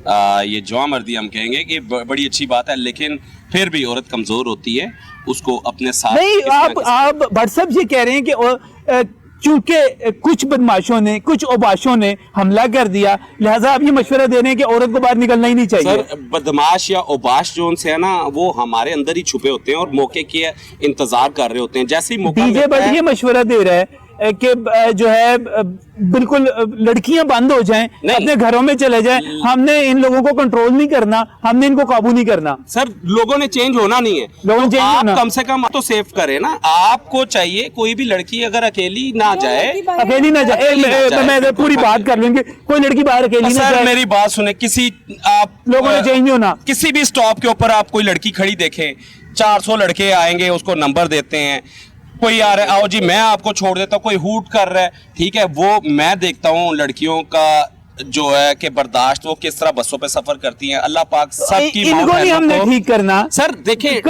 ये जवा मर्दी हम कहेंगे कि बड़ी अच्छी बात है, लेकिन फिर भी औरत कमजोर होती है, उसको अपने साथ नहीं। आप व्हाट्सएप ये कह रहे हैं कि चूंकि कुछ बदमाशों ने, कुछ ओबाशों ने हमला कर दिया, लिहाजा आप ये मशवरा दे रहे हैं कि औरत को बाहर निकलना ही नहीं चाहिए। सर, बदमाश या ओबाश जो उनसे है ना, वो हमारे अंदर ही छुपे होते हैं और मौके के इंतजार कर रहे होते हैं। जैसे ही मौका डीजे मिलता बट है, ये मशवरा दे रहा है कि जो है बिल्कुल लड़कियां बंद हो जाएं, अपने घरों में चले जाएं। हमने इन लोगों को कंट्रोल नहीं करना, हमने इनको काबू नहीं करना। सर, लोगों ने चेंज होना नहीं है, लोगों ने तो चेंज आप होना। कम से कम तो सेव करें ना। आपको चाहिए कोई भी लड़की अगर अकेली ना जाए, अकेली ना जाए, मैं पूरी बात कर लूंगी, कोई लड़की बाहर अकेली ना सर जाए। मेरी बात सुने, किसी आप लोगों ने चेंज नहीं होना। किसी भी स्टॉप के ऊपर आप कोई लड़की खड़ी देखें, 400 लड़के आएंगे, उसको नंबर देते हैं, कोई आ रहा है, आओ जी मैं आपको छोड़ देता हूँ, कोई हूट कर रहा है, ठीक है, वो मैं देखता हूँ लड़कियों का जो है कि बर्दाश्त, वो किस तरह बसों पे सफर करती हैं। अल्लाह पाक सबकी इनको नहीं हमने ठीक करना। सर देखिए,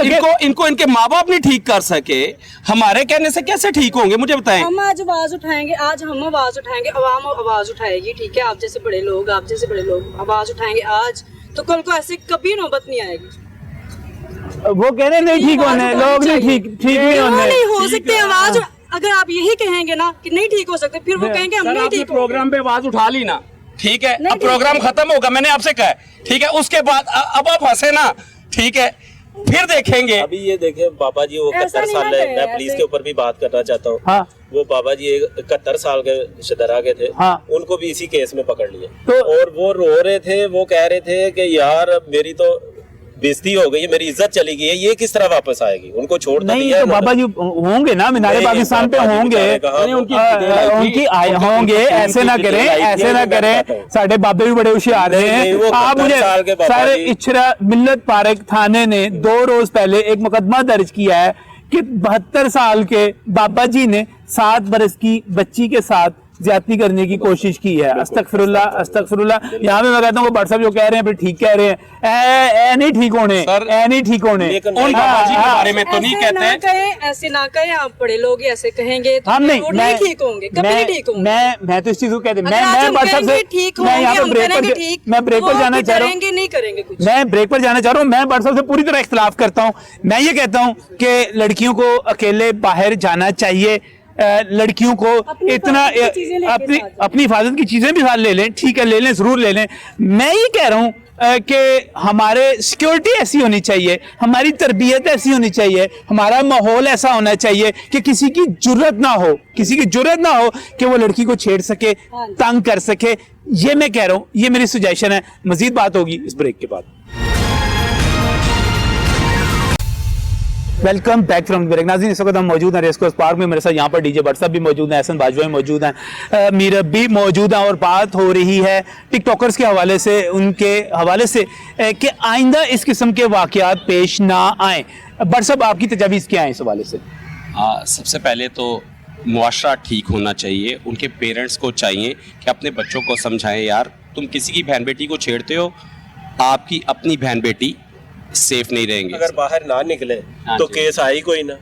इनको इनके माँ बाप नहीं ठीक कर सके, हमारे कहने से कैसे ठीक होंगे, मुझे बताएं। हम आज आवाज उठाएंगे, आज हम आवाज उठाएंगे, अवाम आवाज उठाएगी, ठीक है, आप जैसे बड़े लोग आवाज उठाएंगे आज, तो कल को ऐसे कभी नौबत नहीं आएगी। वो कह रहे नहीं ठीक होने, लोग नहीं ठीक नहीं होने, नहीं हो सकते आवाज। अगर आप यही कहेंगे ना कि नहीं ठीक हो सकते, फिर वो कहेंगे हम नहीं ठीक। प्रोग्राम पे आवाज उठा ली ना, ठीक है, अब प्रोग्राम खत्म होगा, मैंने आपसे कहा, ठीक है, उसके बाद अब आप हंसे ना, ठीक है, फिर देखेंगे। अभी ये देखें बाबा जी, वो 71 साल है, मैं पुलिस के ऊपर भी बात करना चाहता हूँ। हाँ। वो बाबा जी 71 साल के शदरा के थे, हाँ। उनको भी इसी केस में पकड़ लिया, तो और वो रो रहे थे, वो कह रहे थे कि यार मेरी तो बेइज्जती हो गई है, मेरी इज्जत चली गई है, ये किस तरह वापस आएगी? उनको छोड़ नहीं, तो बाबा जी होंगे ना मीनारे पाकिस्तान पे होंगे, उनकी आए होंगे, ऐसे ना करें, साढ़े बाबे भी बड़े होशियार हैं। आप मुझे सारे इचरा मिल्लत पार्क थाने ने 2 रोज पहले एक मुकदमा दर्ज किया है कि 72 साल के बाबा जी ने 7 बरस की बच्ची के साथ ज्यादती करने की कोशिश की है। अस्तगफिरुल्लाह अस्तगफिरुल्लाह। यहाँ पे मैं कहता हूँ व्हाट्सएप जो कह रहे हैं फिर ठीक कह रहे हैं, नहीं ठीक होने, नहीं ठीक होने। उन बाबा जी के बारे में तो नहीं कहते हैं, ऐसे ना कहें, आप बड़े लोग ऐसे कहेंगे तो हम नहीं ठीक होंगे, कभी नहीं ठीक होंगे। मैं तो इस चीज को कहते मैं व्हाट्सएप से मैं यहाँ पे ब्रेक पर जाना चाह रहा हूँ, नहीं करेंगे कुछ। मैं ब्रेक पर जाना चाह रहा हूँ। मैं व्हाट्सएप से पूरी तरह इख्तिलाफ करता हूँ। मैं ये कहता हूँ कि लड़कियों को अकेले बाहर जाना चाहिए, लड़कियों को इतना अपनी हिफाजत की चीजें भी साथ ले लें, ठीक है, ले लें, जरूर ले लें। मैं ये कह रहा हूँ कि हमारे सिक्योरिटी ऐसी होनी चाहिए, हमारी तरबियत ऐसी होनी चाहिए, हमारा माहौल ऐसा होना चाहिए कि किसी की जुर्रत ना हो कि वो लड़की को छेड़ सके, तंग कर सके। ये मैं कह रहा हूं, ये मेरी सजेशन है। मजीद बात होगी इस ब्रेक के बाद। Welcome back from break. नाज़रीन, इस वक्त हम मौजूद हैं रेस कोर्स पार्क में। मेरे साथ यहाँ पर डीजे भट्ट साहब भी मौजूद हैं, एहसन बाजवा मौजूद हैं, मीरब भी मौजूद हैं और बात हो रही है टिकटॉकर्स के हवाले से, उनके हवाले से कि आइंदा इस किस्म के वाक़यात पेश ना आए। भट्ट साहब, आपकी तजावीज़ क्या है इस हवाले से? सबसे पहले तो मुआशरा ठीक होना चाहिए। उनके पेरेंट्स को चाहिए कि अपने बच्चों को समझाएं, यार तुम किसी की बहन बेटी को छेड़ते हो, आपकी अपनी बहन बेटी सेफ नहीं रहेंगे। अगर बाहर ना निकले तो केस आई कोई ना।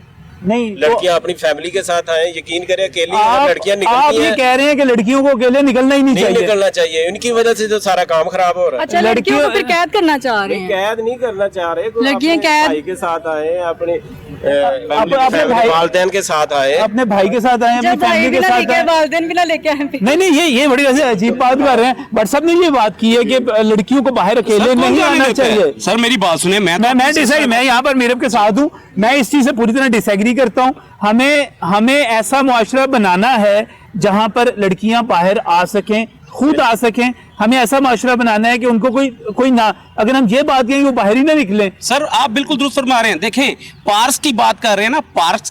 नहीं, लड़कियां अपनी फैमिली के साथ आए, यकीन करें अकेली लड़कियां निकलती आप ये कह रहे हैं कि लड़कियों को अकेले निकलना ही नहीं चाहिए? निकलना चाहिए, उनकी वजह से जो सारा काम खराब हो रहा है। अच्छा, लड़कियों को फिर कैद करना चाह रहे हैं? कैद नहीं करना चाह रहे, लड़कियां कैद भाई के साथ आए, अपने भाई वालिदैन के साथ आए, अपने भाई के साथ आए, अपनी फैमिली के साथ आए, वालिदैन भी ना लेके आए। नहीं, ये बड़ी वैसे अजीब बात कर रहे हैं। भट्ट साहब ने ये बात की है कि लड़कियों को बाहर अकेले नहीं आना चाहिए। सर मेरी बात सुने, मैं यहाँ पर मीरब के साथ हूँ, मैं इस चीज से पूरी तरह डिसएग्री करता हूँ। हमें ऐसा मुआशरा बनाना है जहां पर लड़कियां बाहर आ सकें, खुद आ सकें। हमें ऐसा माशरा बनाना है कि उनको कोई ना, अगर हम ये बात करें वो बाहर ही ना निकले। सर आप बिल्कुल दुरुस्त फरमा रहे हैं। देखें, पार्क्स की बात कर रहे हैं ना, पार्क्स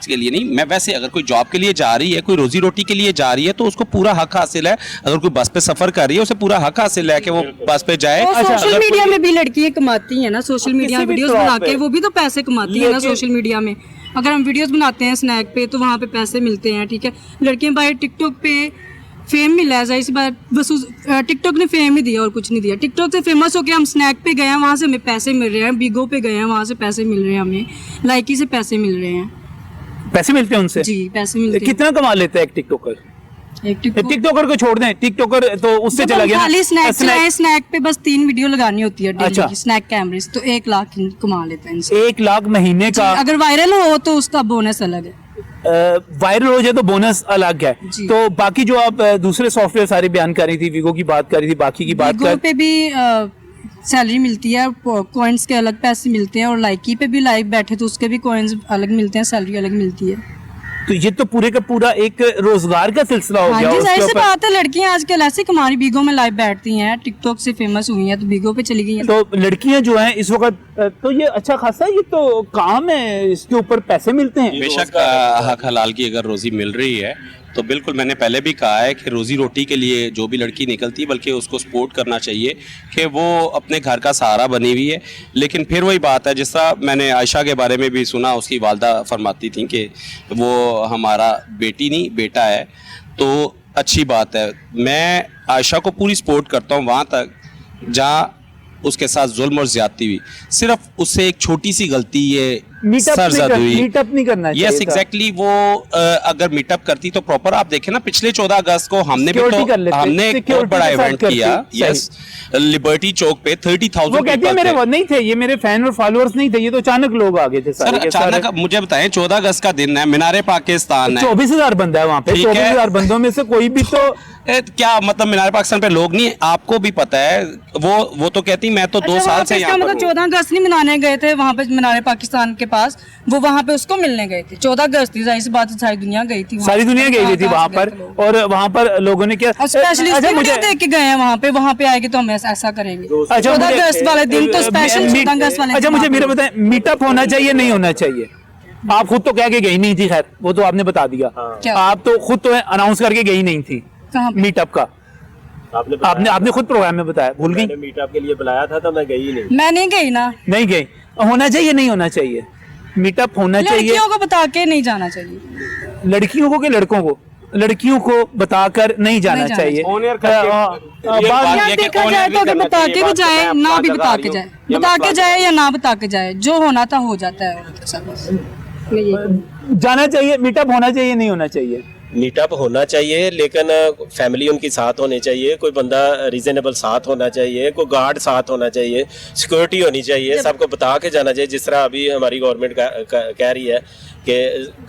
के लिए नहीं, मैं वैसे अगर कोई जॉब के लिए जा रही है, कोई रोजी रोटी के लिए जा रही है, तो उसको पूरा हक हासिल है। अगर कोई बस पे सफर कर रही है, उसे पूरा हक हासिल है कि वो बस पे जाए। सोशल मीडिया में भी लड़कियां कमाती हैं ना, सोशल मीडिया वीडियोस बना के वो भी तो पैसे कमाती है ना सोशल मीडिया में। अगर हम वीडियोस बनाते हैं स्नैक पे तो वहाँ पे पैसे मिलते हैं, ठीक है। लड़कियां बाहर टिकटॉक पे फेम मिला है, इस बार बस टिकटॉक ने फेम ही दिया और कुछ नहीं दिया। टिकटॉक से फेमस होकर हम स्नैक पे गए हैं, वहाँ से हमें पैसे मिल रहे हैं। बिगो पे गए हैं, वहाँ से पैसे मिल रहे हैं, हमें लाइकी से पैसे मिल रहे हैं। पैसे मिलते हैं उनसे? जी, पैसे मिलते हैं। कितना कमा लेता है एक टिकटॉकर? टिकटॉकर को छोड़ दें, टिकटॉकर तो उससे चला गया। खाली स्नैक पे बस 3 वीडियो लगानी होती है डेली की, स्नैक कैमरे से, तो 1 लाख कमा लेते हैं इनसे। 1 लाख महीने का? अगर वायरल हो तो उसका बोनस अलग है। वायरल हो जाए तो बोनस अलग है। तो बाकी जो आप दूसरे सॉफ्टवेयर सारे बयान कर रही थी, वीगो की बात कर रही थी, बाकी की बात कर पे भी सैलरी मिलती है, कॉइन्स के अलग पैसे मिलते हैं, और लाइकी पे भी लाइव बैठे तो उसके भी कॉइन्स अलग मिलते हैं, सैलरी अलग मिलती है। तो ये तो पूरे का पूरा एक रोजगार का सिलसिला हो गया। जाहिर सी बात है, लड़कियां आजकल ऐसे कमारी बीगो में लाइव बैठती हैं, टिकटॉक से फेमस हुई हैं तो बीगो पे चली गई हैं। तो लड़कियां जो हैं इस वक्त, तो ये अच्छा खासा ये तो काम है, इसके ऊपर पैसे मिलते हैं। बेशक हक हलाल की अगर रोजी मिल रही है तो बिल्कुल, मैंने पहले भी कहा है कि रोजी रोटी के लिए जो भी लड़की निकलती है, बल्कि उसको सपोर्ट करना चाहिए कि वो अपने घर का सहारा बनी हुई है। लेकिन फिर वही बात है, जिस तरह मैंने आयशा के बारे में भी सुना, उसकी वालदा फरमाती थी कि वो हमारा बेटी नहीं बेटा है, तो अच्छी बात है। मैं आयशा को पूरी सपोर्ट करता हूँ वहाँ तक जहाँ उसके साथ जुल्म और ज्यादती हुई। सिर्फ उससे एक छोटी सी गलती ये सरजद हुई, मीटअप नहीं करना चाहिए। यस एग्जैक्टली, वो अगर मीटअप करती तो प्रॉपर, आप देखें ना पिछले 14 अगस्त को हमने एक बहुत बड़ा इवेंट किया, यस, लिबर्टी चौक पे 30,000 वो कहते हैं मेरे वो नहीं थे, ये मेरे फैन और फॉलोअर्स नहीं थे, ये तो अचानक लोग आ गए थे सर। अचानक मुझे बताएं, 14 अगस्त का दिन है, मीनारे पाकिस्तान है, 24,000 बंदा है वहाँ पे, 24,000 बंदों में से कोई भी तो क्या मतलब मीनारे पाकिस्तान पे लोग नहीं है? आपको भी पता है, वो तो कहती मैं तो 2 साल से यहाँ पर हूँ। 14 अगस्त नहीं मनाने गए थे वहाँ पे मीनारे पाकिस्तान के पास, वो वहाँ पे उसको मिलने गए थे। 14 अगस्त थी, जाहिर सी बात है, सारी दुनिया गई थी, सारी दुनिया गई थी वहाँ पर, और वहाँ पर लोगों ने क्या स्पेशली मुझे देख के गए हैं वहाँ पे आएंगे तो हम ऐसा करेंगे। 14 अगस्त वाले दिन तो स्पेशल 14 अगस्त वाले। अच्छा, मुझे मेरा बताएं, मीटअप होना चाहिए नहीं होना चाहिए? आप खुद तो कह के गई नहीं थी, खैर वो तो आपने बता दिया। आप तो खुद तो अनाउंस करके गई नहीं थी मीटअप का, आपने खुद प्रोग्राम में बताया, भूल गई? मीटअप के लिए बुलाया था तो मैं गई नहीं। मैं नहीं गई ना। नहीं गई, होना चाहिए नहीं होना चाहिए? मीटअप होना चाहिए। लड़कियों को बता के नहीं जाना चाहिए। लड़कियों को कि लड़कों को? लड़कियों को बताकर नहीं जाना चाहिए। देखा जाए तो अगर बता के भी जाए, ना भी बता के जाए, बता के जाए या ना बता के जाए, जो होना था हो जाता है। जाना चाहिए, मीटअप होना चाहिए नहीं होना चाहिए? मीटअप होना चाहिए, लेकिन फैमिली उनकी साथ होनी चाहिए, कोई बंदा रीजनेबल साथ होना चाहिए, कोई गार्ड साथ होना चाहिए, सिक्योरिटी होनी चाहिए, सबको बता के जाना चाहिए। जिस तरह अभी हमारी गवर्नमेंट कह रही है कि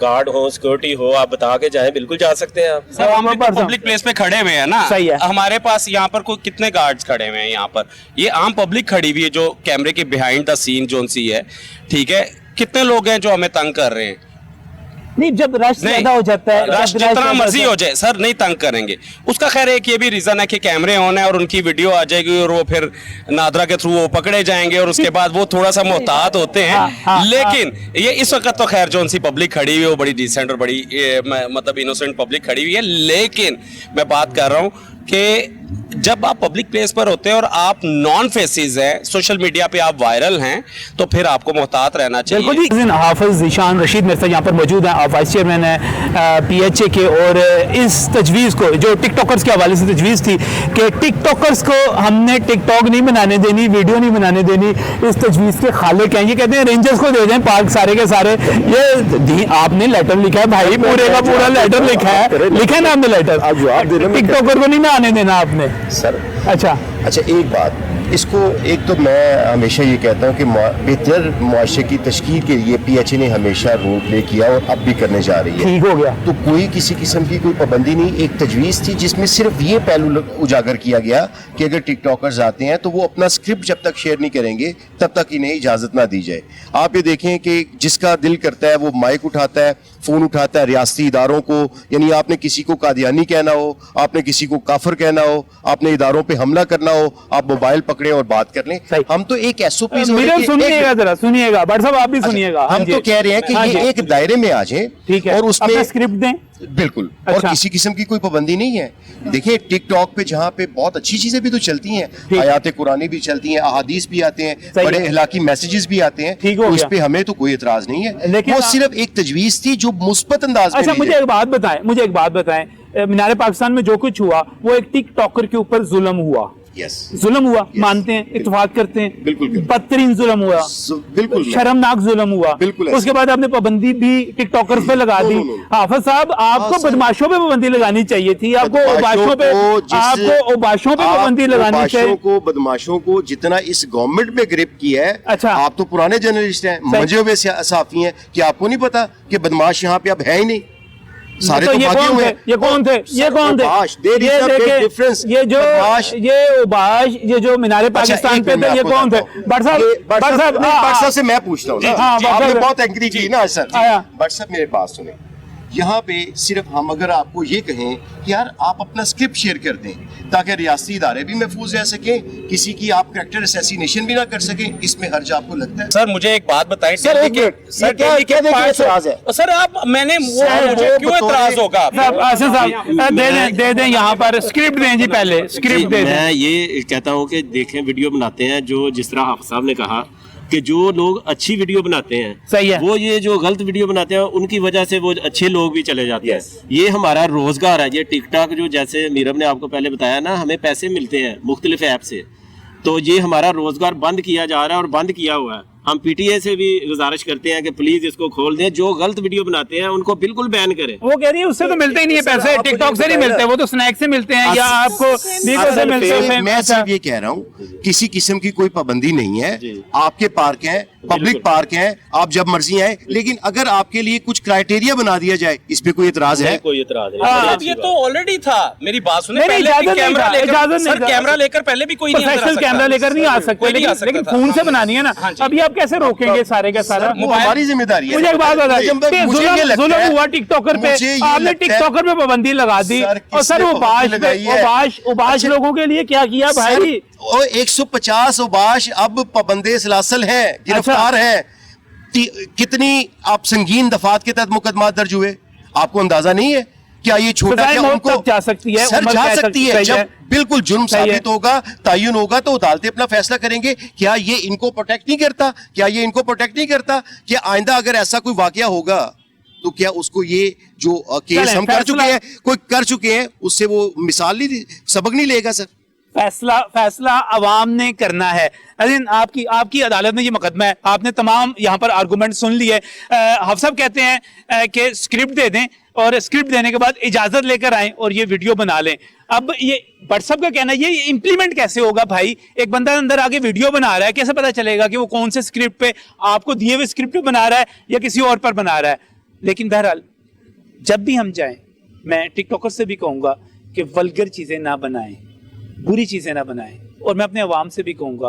गार्ड हो, सिक्योरिटी हो, आप बता के जाएं, बिल्कुल जा सकते हैं आप। सर हम पब्लिक प्लेस पे खड़े हुए हैं ना, सही है। हमारे पास यहाँ पर कोई कितने गार्ड्स खड़े हुए हैं, यहाँ पर ये आम पब्लिक खड़ी हुई है जो कैमरे के बिहाइंड द सीन जोन सी है, ठीक है। कितने लोग हैं जो हमें तंग कर रहे हैं? नहीं, जब रश ज्यादा हो जाता है, रश जितना मर्जी हो जाए सर, नहीं तंग करेंगे। उसका खैर एक ये भी रीजन है कि कैमरे ऑन है और उनकी वीडियो आ जाएगी और वो फिर नादरा के थ्रू वो पकड़े जाएंगे और उसके बाद वो थोड़ा सा मोहतात होते हैं। लेकिन ये इस वक्त तो खैर जो सी पब्लिक खड़ी हुई है वो बड़ी डिसेंट और बड़ी मतलब इनोसेंट पब्लिक खड़ी हुई है। लेकिन मैं बात कर रहा हूँ कि जब आप पब्लिक प्लेस पर होते हैं और आप नॉन फेसेस हैं, सोशल मीडिया पे आप वायरल हैं, तो फिर आपको मोहतात रहना चाहिए। बिल्कुल जी। हाफिज ज़ीशान रशीद मेरे साथ यहाँ पर मौजूद हैं, आप वाइस चेयरमैन हैं PHA के। और इस तजवीज़ को जो टिकटॉकर्स के हवाले से तजवीज़ थी कि टिकटॉकर्स को हमने टिकटॉक नहीं बनाने देनी, वीडियो नहीं बनाने देनी, इस तजवीज़ के खालिक हैं। ये कहते हैं रेंजर्स को दे दें पार्क सारे के सारे। ये आपने लेटर लिखा है भाई, पूरे का पूरा लेटर लिखा है ना आपने लेटर, टिकटॉकर को नहीं ना आने देना आपने सर। अच्छा, एक बात, इसको एक तो मैं हमेशा ये कहता हूँ कि बेहतर मुआशरे की तश्कील के लिए PHA ने हमेशा रोल प्ले किया और अब भी करने जा रही है। ठीक हो गया। तो कोई किसी किस्म की कोई पाबंदी नहीं, एक तजवीज़ थी जिसमें सिर्फ ये पहलू उजागर किया गया कि अगर टिकटॉकर्स आते हैं तो वो अपना स्क्रिप्ट जब तक शेयर नहीं करेंगे तब तक इन्हें इजाज़त ना दी जाए। आप ये देखें कि जिसका दिल करता है वो माइक उठाता है, फ़ोन उठाता है रियासती इदारों को, यानी आपने किसी को कादियानी कहना हो, आपने किसी को काफिर कहना हो, आपने इदारों पे हमला करना हो, आप मोबाइल पकड़े और बात कर लें। हम तो एक SOP सुनिएगा जरा, सुनिएगा बट साहब आप भी सुनिएगा। हम तो कह रहे हैं कि ये एक दायरे में आ जाए, ठीक है, और उसमें स्क्रिप्ट दें। बिल्कुल। अच्छा। और किसी किस्म की कोई पाबंदी नहीं है। देखिए टिकटॉक पे जहाँ पे बहुत अच्छी चीजें भी तो चलती हैं, आयात कुरानी भी चलती हैं, अहादीस भी आते हैं, बड़े इलाकी मैसेजेस भी आते हैं, तो उस पे हमें तो कोई एतराज नहीं है। लेकिन वो सिर्फ एक तजवीज थी जो मुस्बत अंदाज में। अच्छा, मुझे एक बात बताएं, मीनार पाकिस्तान में जो कुछ हुआ वो एक टिकटॉकर के ऊपर जुल्म हुआ। जुल्म हुआ, मानते हैं, इत्तेफाक करते हैं, बिल्कुल बदतरीन जुल्म हुआ, बिल्कुल शर्मनाक जुल्म हुआ। उसके बाद आपने पाबंदी भी टिकटॉकर्स पे लगा दी। हाफिज साहब, आपको बदमाशों पे पाबंदी लगानी चाहिए थी, आपको ओबाशों पे पाबंदी लगानी चाहिए। बदमाशों को जितना इस गवर्नमेंट में ग्रिप किया है। अच्छा, आप तो पुराने जर्नलिस्ट हैं, मजे हुए सहाफी हैं, कि आपको नहीं पता कि बदमाश यहाँ पे अब है ही नहीं, सारे तो ये कौन थे? ये जो मीनारे पाकिस्तान पे थे, ये कौन थे? बट साहब से मैं पूछता हूँ, आपने बहुत एग्री की ना सर। बट साहब मेरे पास सुने, यहाँ पे सिर्फ हम अगर आपको ये कहें कि यार आप अपना स्क्रिप्ट शेयर कर दें ताकि रियासती इदारे भी महफूज रह सकें, किसी की आप कैरेक्टर असैसिनेशन भी ना कर सकें, इसमें हर्ज आपको लगता है? सर मुझे एक बात बताएं, सर आप मैंने क्यों एतराज होगा? दे दें यहाँ पर स्क्रिप्ट दें जी, पहले स्क्रिप्ट दें। मैं ये कहता हूँ कि देखें, वीडियो बनाते हैं जो जिस तरह हाफिज साहब ने कहा कि जो लोग अच्छी वीडियो बनाते हैं, सही है, वो ये जो गलत वीडियो बनाते हैं उनकी वजह से वो अच्छे लोग भी चले जाते हैं। ये हमारा रोजगार है। ये टिकटॉक जो जैसे मीरब ने आपको पहले बताया ना, हमें पैसे मिलते हैं मुख्तलिफ ऐप से, तो ये हमारा रोजगार बंद किया जा रहा है और बंद किया हुआ है। हम PTA से भी गुजारिश करते हैं कि प्लीज इसको खोल दें, जो गलत वीडियो बनाते हैं उनको बिल्कुल बैन करें। वो कह रही है उससे तो मिलते ही नहीं है पैसे, टिकटॉक से नहीं मिलते, वो तो स्नैक से मिलते हैं या आपको वीगो से मिलते हैं। मैं सिर्फ ये कह रहा हूँ, किसी किस्म की कोई पाबंदी नहीं है, आपके पार्क हैं, पब्लिक पार्क हैं, आप जब मर्जी आए, लेकिन अगर आपके लिए कुछ क्राइटेरिया बना दिया जाए, इस पे कोई एतराज है? कोई एतराज नहीं। ये तो ऑलरेडी था, मेरी बात सुने, कैमरा लेकर पहले भी कोई प्रोफेशनल कैमरा लेकर नहीं आ सकते, लेकिन फोन से बनानी है ना। अभी आप कैसे रोकेंगे सारे का सारा? हमारी जिम्मेदारी है। मुझे एक बात बताइए, जुल्म हुआ टिकटॉकर पे, आपने टिकटॉकर पे पाबंदी लगा दी, और सर उबाश लोगों के लिए क्या किया भाई? 150 उबाश अब पाबंदे सलासल हैं, गिरफ्तार हैं। कितनी आप संगीन दफात के तहत मुकदमा दर्ज हुए, आपको अंदाजा नहीं है? क्या ये छोटा क्या उनको जा सकती है? सर जा सकती है, जब बिल्कुल जुर्म साबित होगा, तायुन होगा, तो अदालतें अपना फैसला करेंगे। क्या ये इनको प्रोटेक्ट नहीं करता? क्या ये इनको प्रोटेक्ट नहीं करता कि आइंदा अगर ऐसा कोई वाकया होगा तो क्या उसको ये जो केस हम कर चुके हैं, कोई कर चुके हैं, उससे वो मिसाल नहीं, सबक नहीं लेगा? सर फैसला अवाम ने करना है। अजीन, आपकी अदालत में ये मुकदमा है, आपने तमाम यहाँ पर आर्गूमेंट सुन लिए। हफ्स साहब कहते हैं कि स्क्रिप्ट दे दें और स्क्रिप्ट देने के बाद इजाजत लेकर आएं और ये वीडियो बना लें। अब ये भट्ट साहब का कहना है ये इंप्लीमेंट कैसे होगा भाई? एक बंदा अंदर आगे वीडियो बना रहा है, कैसे पता चलेगा कि वो कौन से स्क्रिप्ट पे, आपको दिए हुए स्क्रिप्ट पे बना रहा है या किसी और पर बना रहा है? लेकिन बहरहाल जब भी हम जाएं, मैं टिकटॉकर से भी कहूंगा कि वल्गर चीजें ना बनाएं, बुरी चीजें ना बनाएं। और मैं अपने अवाम से भी कहूंगा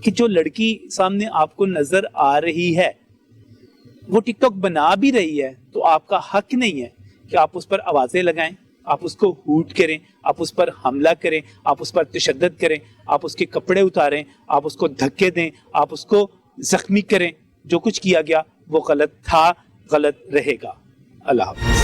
कि जो लड़की सामने आपको नजर आ रही है वो टिकटॉक बना भी रही है, तो आपका हक नहीं है कि आप उस पर आवाजें लगाएं, आप उसको हूट करें, आप उस पर हमला करें, आप उस पर तशद्दुद करें, आप उसके कपड़े उतारें, आप उसको धक्के दें, आप उसको जख्मी करें। जो कुछ किया गया वो गलत था, गलत रहेगा। अल्लाह हाफ़िज़।